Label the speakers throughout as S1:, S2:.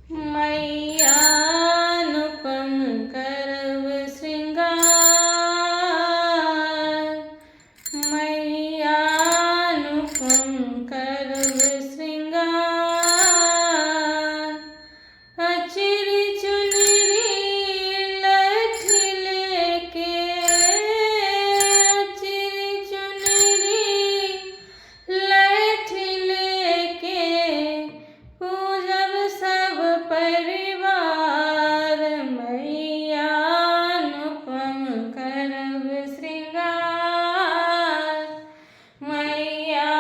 S1: मैया अनुपम करव श्रृंगार, मैया अनुपम करव श्रृंगार। अचरी चुनरी लठी लेके, अचरी चुनरी लठी लेके, पूजब सब परिवार। मैया अनुपम करव श्रृंगार, मैया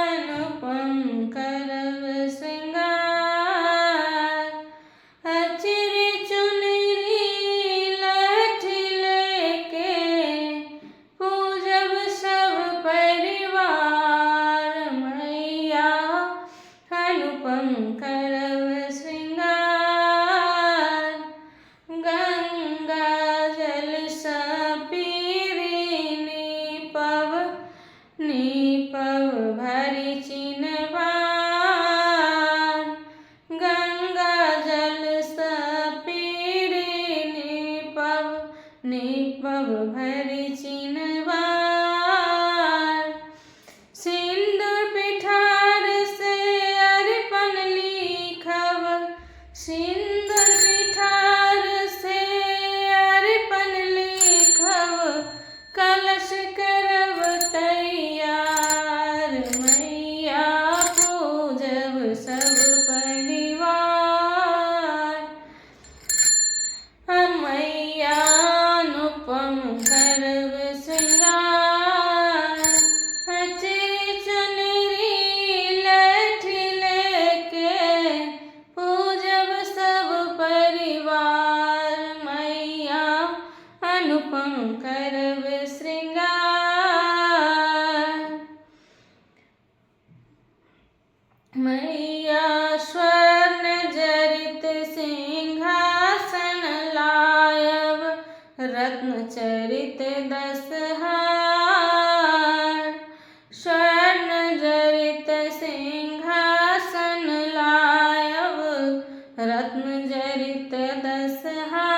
S1: अनुपम करव श्रृंगार। अचरी चुनरी लठी लेके, पूजब सब परिवार। मैया अनुपम करव श्रृंगार। गंगा जल सा पीरी नीपव भरी चिन्हवार। गंगा जल सा पीरी नीपव भरी चिन्हवार। सिंदूर पिठार से अर्पण लिखब, सिंदूर पिठार से अर्पण लिखब, कलश करब तैयार। मैया पूजब सब परिवार। मैया अनुपम करव श्रृंगार। अचरी चुनरी लठी लेके, पूजब सब परिवार। मैया अनुपम करव श्रृंगार। मैया स्वर्ण जरित सिंहासन लायब, रत्न चरित 10 हार। स्वर्ण जरित सिंहासन लायब, रत्न जरित 10 हार।